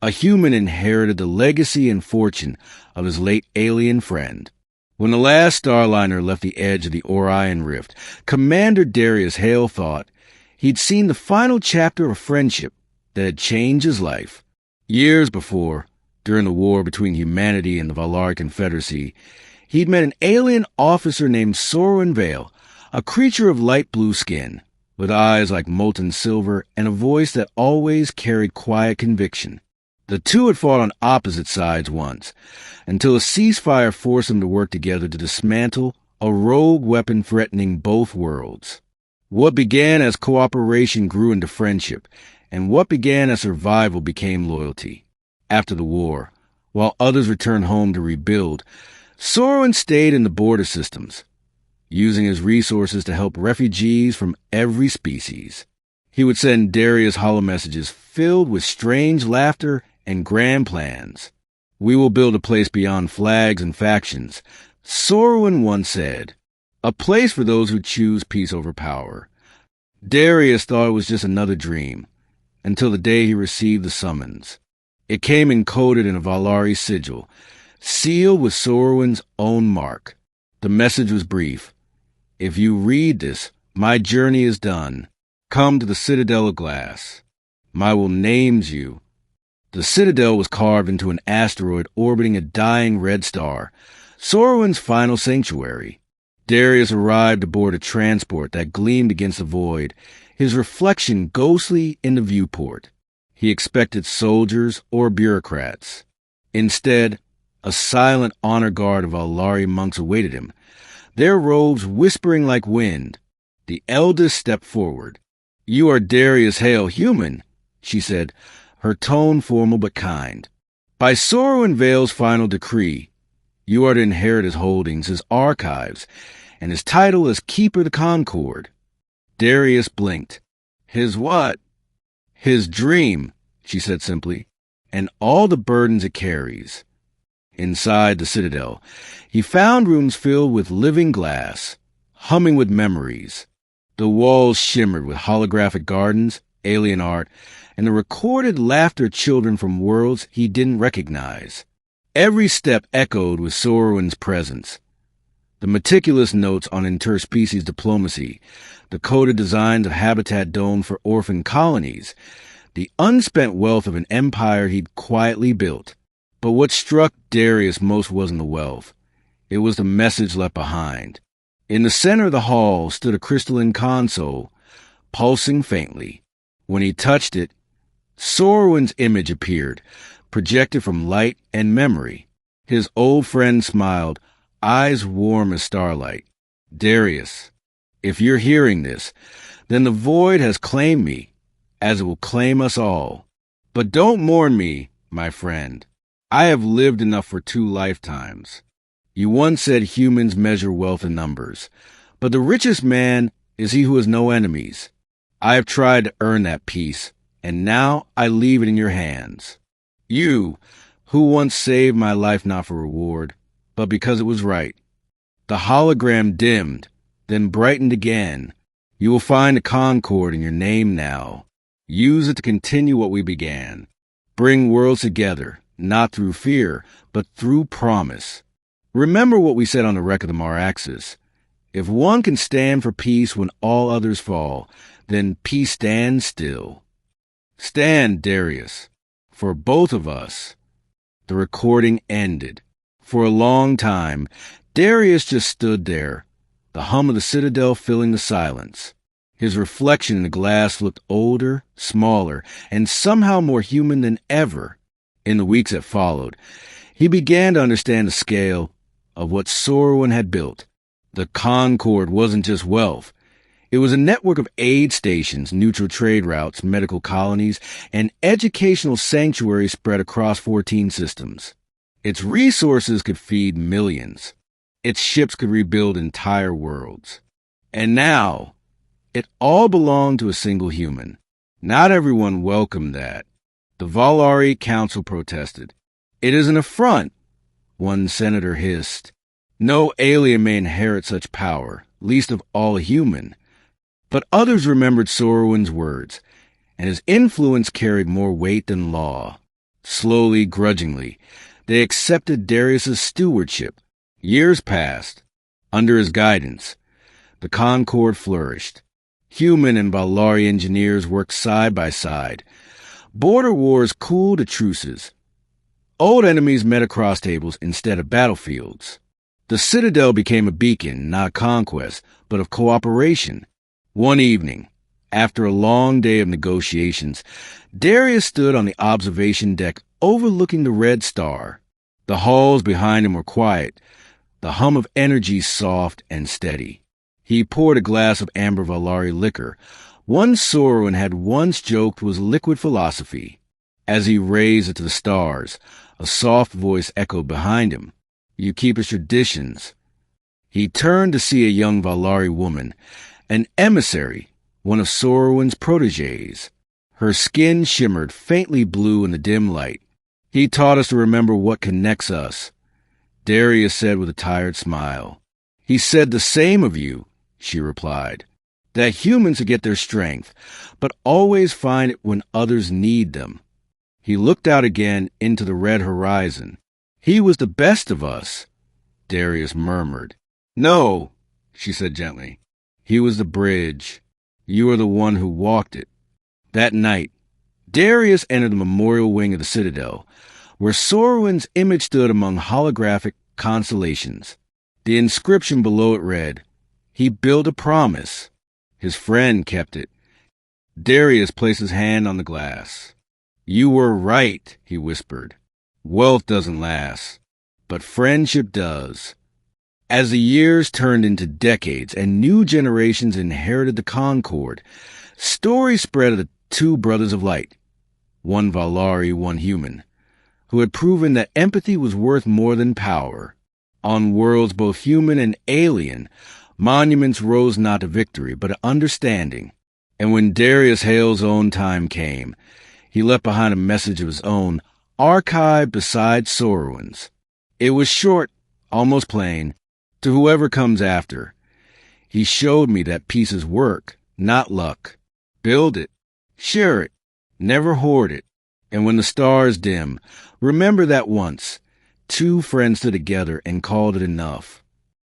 A human inherited the legacy and fortune of his late alien friend. When the last Starliner left the edge of the Orion Rift, Commander Darius Hale thought he'd seen the final chapter of a friendship that had changed his life. Years before, during the war between humanity and the Valari Confederacy, he'd met an alien officer named Sorwin Vale, a creature of light blue skin, with eyes like molten silver and a voice that always carried quiet conviction. The two had fought on opposite sides once, until a ceasefire forced them to work together to dismantle a rogue weapon threatening both worlds. What began as cooperation grew into friendship, and what began as survival became loyalty. After the war, while others returned home to rebuild, Sorwin stayed in the border systems, using his resources to help refugees from every species. He would send Darius holomessages filled with strange laughter and grand plans. "We will build a place beyond flags and factions," Sorwin once said. "A place for those who choose peace over power." Darius thought it was just another dream, until the day he received the summons. It came encoded in a Valari sigil, sealed with Sorwin's own mark. The message was brief. "If you read this, my journey is done. Come to the Citadel of Glass. My will names you." The Citadel was carved into an asteroid orbiting a dying red star, Sorwin's final sanctuary. Darius arrived aboard a transport that gleamed against the void, his reflection ghostly in the viewport. He expected soldiers or bureaucrats. Instead, a silent honor guard of Valari monks awaited him, their robes whispering like wind. The eldest stepped forward. "You are Darius Hale, human," she said, her tone formal but kind. "By Sorwin Vale's final decree, you are to inherit his holdings, his archives, and his title as Keeper of the Concord." Darius blinked. "His what?" "His dream," she said simply, "and all the burdens it carries." Inside the Citadel, he found rooms filled with living glass, humming with memories. The walls shimmered with holographic gardens, alien art, and the recorded laughter of children from worlds he didn't recognize. Every step echoed with Sorwin's presence. The meticulous notes on interspecies diplomacy, the coded designs of habitat domed for orphan colonies, the unspent wealth of an empire he'd quietly built. But what struck Darius most wasn't the wealth. It was the message left behind. In the center of the hall stood a crystalline console, pulsing faintly. When he touched it, Sorwin's image appeared, projected from light and memory. His old friend smiled, eyes warm as starlight. "Darius, if you're hearing this, then the void has claimed me, as it will claim us all. But don't mourn me, my friend. I have lived enough for 2 lifetimes. You once said humans measure wealth in numbers, but the richest man is he who has no enemies. I have tried to earn that peace, and now I leave it in your hands. You, who once saved my life not for reward, but because it was right. The hologram dimmed, then brightened again. You will find a concord in your name now. Use it to continue what we began. Bring worlds together, not through fear, but through promise. Remember what we said on the wreck of the Maraxis. If one can stand for peace when all others fall, then peace stands still. Stand, Darius, for both of us." The recording ended. For a long time, Darius just stood there, the hum of the Citadel filling the silence. His reflection in the glass looked older, smaller, and somehow more human than ever. In the weeks that followed, he began to understand the scale of what Sorwin had built. The Concord wasn't just wealth. It was a network of aid stations, neutral trade routes, medical colonies, and educational sanctuaries spread across 14 systems. Its resources could feed millions. Its ships could rebuild entire worlds. And now, it all belonged to a single human. Not everyone welcomed that. The Valari Council protested. "It is an affront," one senator hissed. "No alien may inherit such power, least of all a human." But others remembered Sorwin's words, and his influence carried more weight than law. Slowly, grudgingly, they accepted Darius's stewardship. Years passed. Under his guidance, the Concord flourished. Human and Valari engineers worked side by side. Border wars cooled to truces. Old enemies met across tables instead of battlefields. The Citadel became a beacon, not conquest, but of cooperation. One evening, after a long day of negotiations, Darius stood on the observation deck overlooking the Red Star. The halls behind him were quiet, the hum of energy soft and steady. He poured a glass of amber Valari liquor. One Sauron had once joked was liquid philosophy. As he raised it to the stars, a soft voice echoed behind him. You keep his traditions. He turned to see a young Valari woman, an emissary, one of Sauron's protégés. Her skin shimmered faintly blue in the dim light. He taught us to remember what connects us, Darius said with a tired smile. He said the same of you, she replied, that humans get their strength, but always find it when others need them. He looked out again into the red horizon. He was the best of us, Darius murmured. No, she said gently. He was the bridge. You are the one who walked it. That night, Darius entered the memorial wing of the Citadel, where Sauron's image stood among holographic constellations. The inscription below it read, He built a promise. His friend kept it. Darius placed his hand on the glass. You were right, he whispered. Wealth doesn't last, but friendship does. As the years turned into decades and new generations inherited the Concord, stories spread of the two brothers of light, one Valari, one human, who had proven that empathy was worth more than power. On worlds both human and alien, monuments rose not to victory, but to understanding. And when Darius Hale's own time came, he left behind a message of his own, archived beside Sauron's. It was short, almost plain, to whoever comes after. He showed me that pieces work, not luck. Build it, share it, never hoard it. And when the stars dim, remember that once, two friends stood together and called it enough.